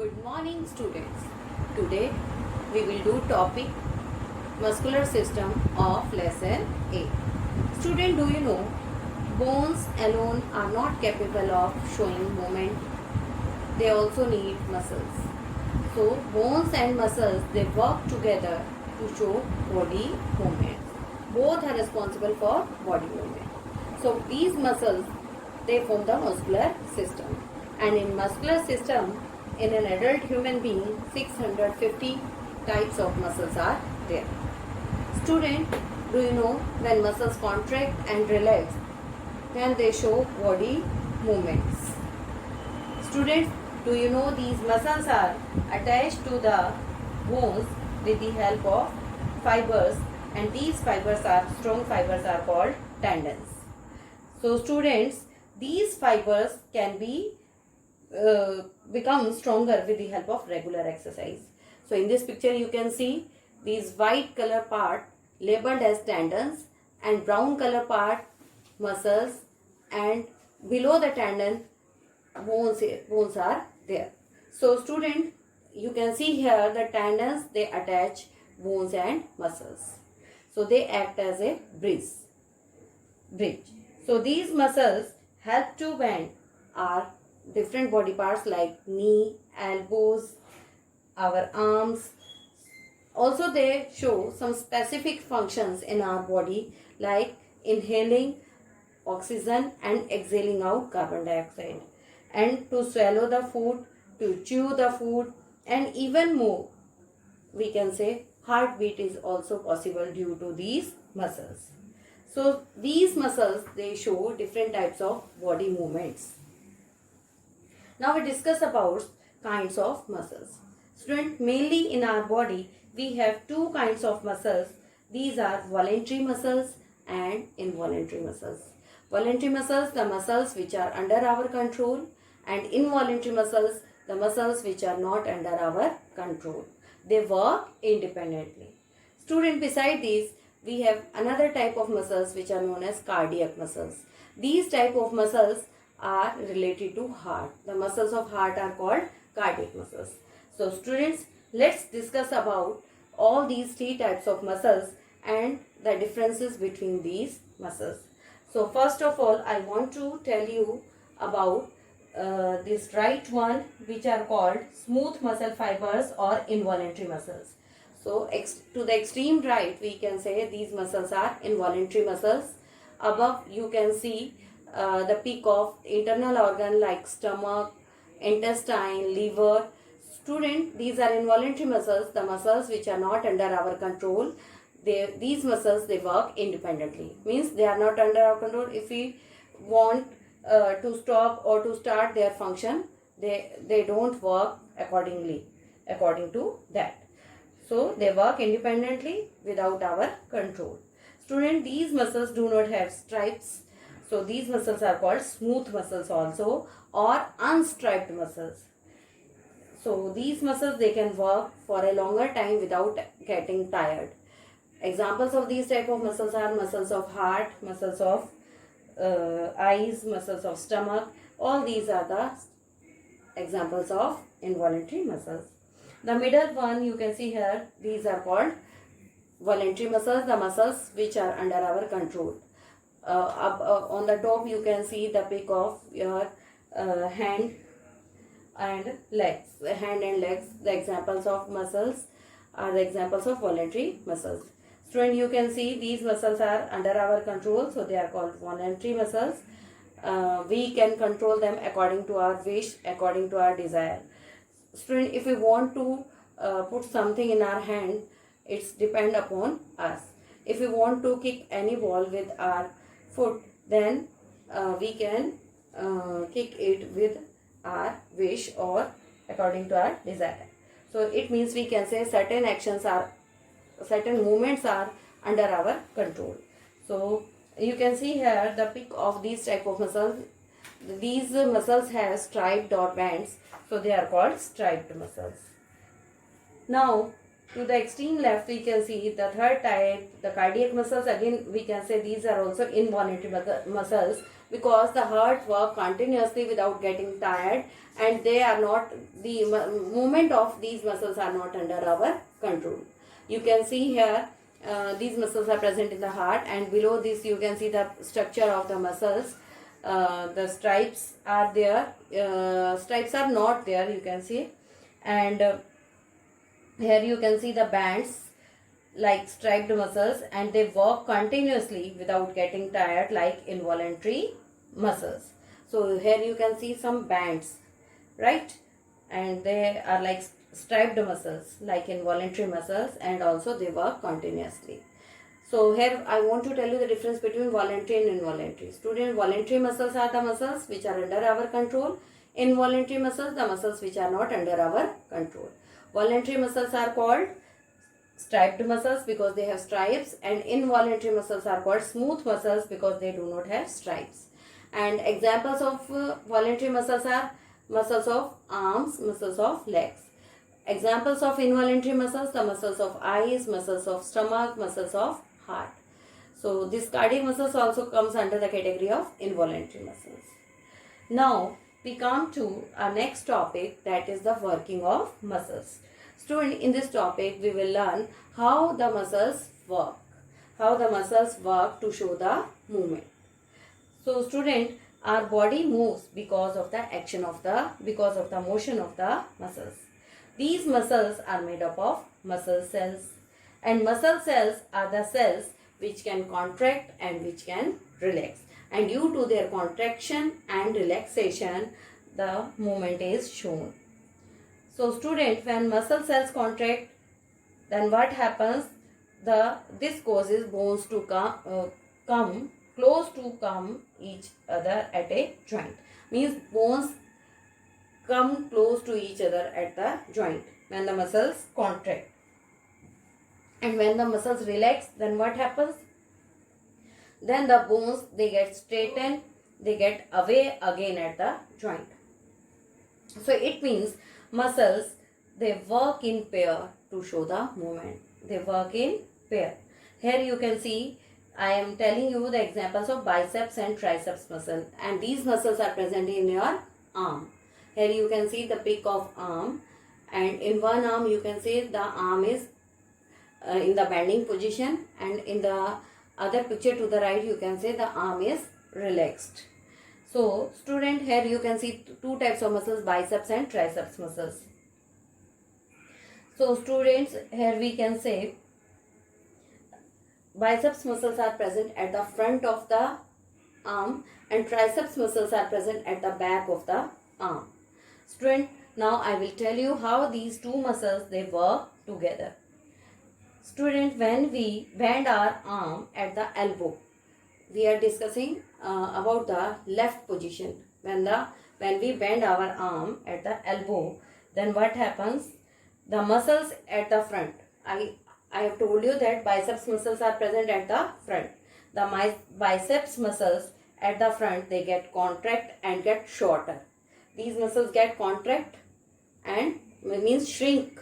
Good morning students. Today we will do topic muscular system of lesson 8. Student, do you know bones alone are not capable of showing movement. They also need muscles. So bones and muscles, they work together to show body movement. Both are responsible for body movement. So these muscles, they form the muscular system. And in muscular system, in an adult human being, 650 types of muscles are there. Student, do you know when muscles contract and relax, then they show body movements. Students, do you know these muscles are attached to the bones with the help of fibers, and these fibers are strong fibers are called tendons. So students, these fibers can be become stronger with the help of regular exercise. So in this picture you can see these white color part labeled as tendons and brown color part muscles, and below the tendon bones are there. So student, you can see here the tendons, they attach bones and muscles. So they act as a bridge. So these muscles help to bend our different body parts like knee, elbows, our arms. Also they show some specific functions in our body like inhaling oxygen and exhaling out carbon dioxide, and to swallow the food, to chew the food, and even more, we can say heartbeat is also possible due to these muscles. So these muscles, they show different types of body movements. Now we discuss about kinds of muscles. Student, mainly in our body we have two kinds of muscles. These are voluntary muscles and involuntary muscles. Voluntary muscles, the muscles which are under our control, and involuntary muscles, the muscles which are not under our control. They work independently. Student, beside these we have another type of muscles which are known as cardiac muscles. These type of muscles are related to heart. The muscles of heart are called cardiac muscles. So students, let's discuss about all these three types of muscles and the differences between these muscles. So first of all, I want to tell you about this right one, which are called smooth muscle fibers or involuntary muscles. So to the extreme right, we can say these muscles are involuntary muscles. Above you can see the peak of internal organ like stomach, intestine, liver. Student, these are involuntary muscles, the muscles which are not under our control. These muscles, they work independently. Means they are not under our control. If we want to stop or to start their function, they don't work according to that. So they work independently without our control. Student, these muscles do not have stripes. So these muscles are called smooth muscles also, or unstriped muscles. So these muscles, they can work for a longer time without getting tired. Examples of these type of muscles are muscles of heart, muscles of eyes, muscles of stomach. All these are the examples of involuntary muscles. The middle one you can see here, these are called voluntary muscles, the muscles which are under our control. On the top you can see the peak of your hand and legs. Hand and legs, the examples of muscles are the examples of voluntary muscles. Student, you can see these muscles are under our control, so they are called voluntary muscles. We can control them according to our wish, according to our desire. Student, if we want to put something in our hand, it's depend upon us. If we want to kick any ball with our foot, then we can kick it with our wish or according to our desire. So it means we can say certain movements are under our control. So you can see here the peak of these type of muscles. These muscles have striped or bands, so they are called striped muscles. Now to the extreme left we can see the third type, the cardiac muscles. Again we can say these are also involuntary muscles. because the heart work continuously without getting tired, and they are not, the movement of these muscles are not under our control. You can see here these muscles are present in the heart, and below this you can see the structure of the muscles. The stripes are there, stripes are not there, you can see, and here you can see the bands like striped muscles, and they work continuously without getting tired like involuntary muscles. So here you can see some bands, right, and they are like striped muscles like involuntary muscles, and also they work continuously. So here I want to tell you the difference between voluntary and involuntary. Student, voluntary muscles are the muscles which are under our control. Involuntary muscles, the muscles which are not under our control. Voluntary muscles are called striped muscles because they have stripes, and involuntary muscles are called smooth muscles because they do not have stripes. And examples of voluntary muscles are muscles of arms, muscles of legs. Examples of involuntary muscles, the muscles of eyes, muscles of stomach, muscles of heart. So this cardiac muscles also comes under the category of involuntary muscles. Now we come to our next topic, that is the working of muscles. Student, in this topic we will learn how the muscles work. How the muscles work to show the movement. So student, our body moves because of the action of the, because of the motion of the muscles. These muscles are made up of muscle cells, and muscle cells are the cells which can contract and which can relax, and due to their contraction and relaxation the movement is shown. So student, when muscle cells contract, then what happens, this causes bones to come close to come each other at a joint. Means bones come close to each other at the joint when the muscles contract. And when the muscles relax, then what happens? Then the bones, they get straightened, they get away again at the joint. So it means muscles, they work in pair to show the movement. They work in pair. Here you can see, I am telling you the examples of biceps and triceps muscle, and these muscles are present in your arm. Here you can see the pic of arm, and in one arm you can see the arm is in the bending position, and in the other picture to the right you can see the arm is relaxed. So student, here you can see two types of muscles, biceps and triceps muscles. So students, here we can say biceps muscles are present at the front of the arm, and triceps muscles are present at the back of the arm. Student, now I will tell you how these two muscles, they work together. Student, when we bend our arm at the elbow, we are discussing about the left position. When we bend our arm at the elbow, then what happens? The muscles at the front, I have told you that biceps muscles are present at the front. The biceps muscles at the front, they get contract and get shorter. These muscles get contract and means shrink.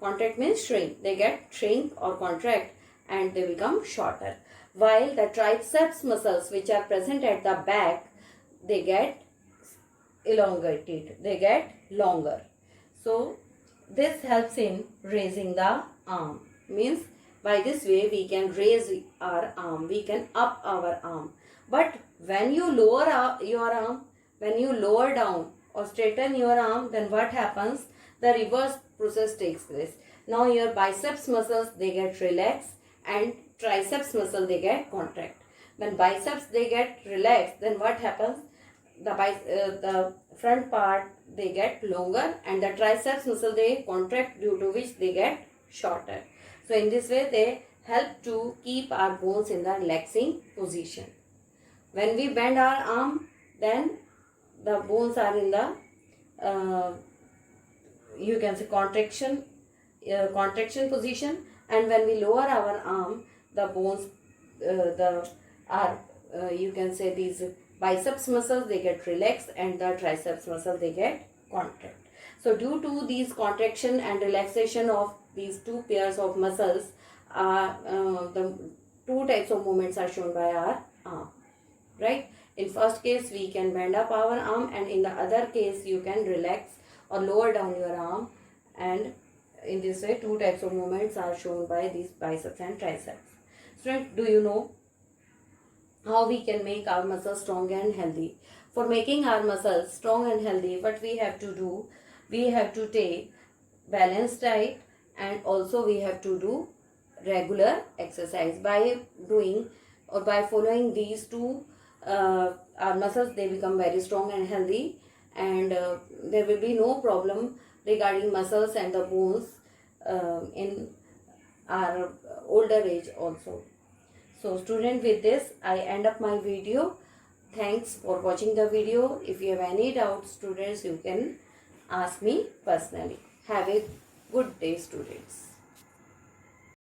Contract means shrink. They get shrink or contract and they become shorter. While the triceps muscles which are present at the back, they get elongated. They get longer. So this helps in raising the arm. Means by this way we can raise our arm. We can up our arm. But when you lower your arm, when you lower down or straighten your arm, then what happens? The reverse process takes place. Now your biceps muscles, they get relaxed, and triceps muscle, they get contract. When biceps, they get relaxed, then what happens? The front part, they get longer, and the triceps muscle, they contract, due to which they get shorter. So in this way they help to keep our bones in the relaxing position. When we bend our arm, then the bones are in the you can say contraction position, and when we lower our arm, the bones you can say these biceps muscles, they get relaxed, and the triceps muscle, they get contract. So due to these contraction and relaxation of these two pairs of muscles, the two types of movements are shown by our arm, right? In first case we can bend up our arm, and in the other case you can relax or lower down your arm, and in this way two types of movements are shown by these biceps and triceps. Students, do you know how we can make our muscles strong and healthy? For making our muscles strong and healthy, what we have to do, we have to take balanced diet, and also we have to do regular exercise. By doing or by following these two, our muscles, they become very strong and healthy, and there will be no problem regarding muscles and the bones in our older age also. So student, with this I end up my video. Thanks for watching the video. If you have any doubts, students, you can ask me personally. Have a good day, students.